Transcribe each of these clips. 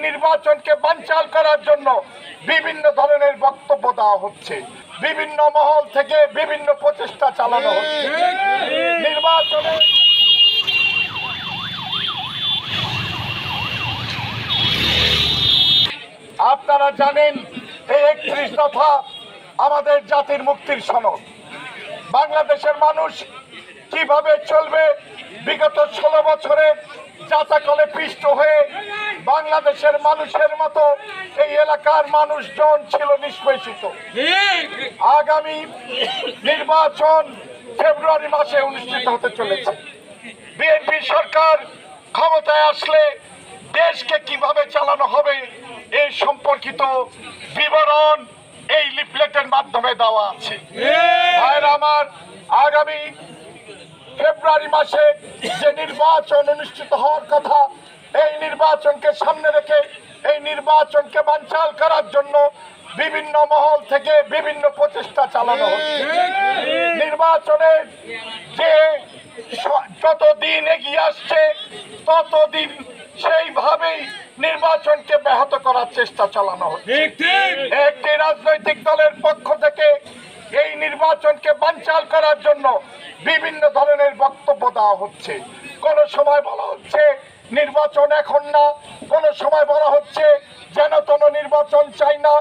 নির্বাচনকে বানচাল করার জন্য বিভিন্ন ধরনের বক্তব্য দেওয়া হচ্ছে, বিভিন্ন মহল থেকে বিভিন্ন প্রচেষ্টা চালানো হচ্ছে। নির্বাচনে আপনারা জানেন এই 31 দফা আমাদের জাতির মুক্তির সনদ। বাংলাদেশের মানুষ কিভাবে চলবে, বিগত 16 বছরের যাতাকলে পিষ্ট হয়ে বাংলাদেশের মানুষের মতো এই এলাকার মানুষজন ছিল নিষ্পেষিত। আগামী নির্বাচন ফেব্রুয়ারি মাসে অনুষ্ঠিত হতে চলেছে। বিএনপি সরকার ক্ষমতায় আসলে দেশকে কিভাবে চালানো হবে এই সম্পর্কিত বিবরণ এই লিফলেটের মাধ্যমে দেওয়া আছে। ভাইরা আমার, আগামী ফেব্রুয়ারি মাসে যে নির্বাচন অনুষ্ঠিত হওয়ার কথা, এই নির্বাচনকে সামনে রেখে এই নির্বাচনকে বানচাল করার জন্য বিভিন্ন মহল থেকে বিভিন্ন প্রচেষ্টা চালানো হচ্ছে। নির্বাচনের যে যতদিন এগিয়ে আসছে ততদিন সেইভাবেই নির্বাচনকে ব্যাহত করার চেষ্টা চালানো হচ্ছে। একটি রাজনৈতিক দলের পক্ষ থেকে এই নির্বাচনকে বানচাল করার জন্য বিভিন্ন ধরনের বক্তব্য দেওয়া হচ্ছে। কোন সময় বলা হচ্ছে নির্বাচন এখন না, কোন সময় বলা হচ্ছে যেন তেন নির্বাচন চাই না,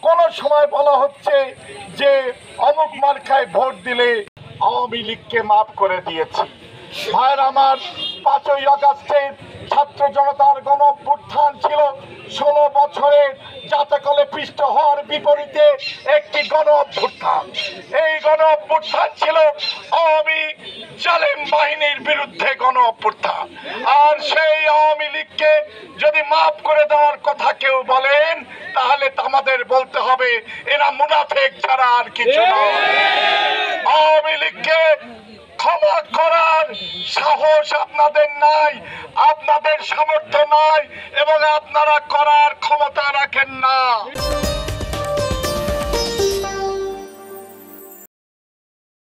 কোন সময় বলা হচ্ছে যে অমুক মার্কায় ভোট দিলে আওয়ামী লীগকে মাফ করে দিয়েছি। ভাইয়ের আমার, 5ই আগস্টের ছাত্র জনতার গণ অভ্যুত্থান ছিল 16 বছরের যাতাকলে পিষ্ট হওয়ার বিপরীতে একটি গণ অভ্যুত্থান। এই গণ অভ্যুত্থান ছিল আওয়ামী জালেম বাহিনীর বিরুদ্ধে গণ অভ্যুত্থান। আর সেই আওয়ামী লীগকে যদি মাফ করে দেওয়ার কথা কেউ বলেন, তাহলে আমাদের বলতে হবে এরা মুনাফিক ছাড়া আর কিছু নয়। আওয়ামী লীগকে ক্ষমা করার সাহস আপনাদের নাই, আপনাদের সামর্থ্য নাই এবং আপনারা করার ক্ষমতা রাখেন না।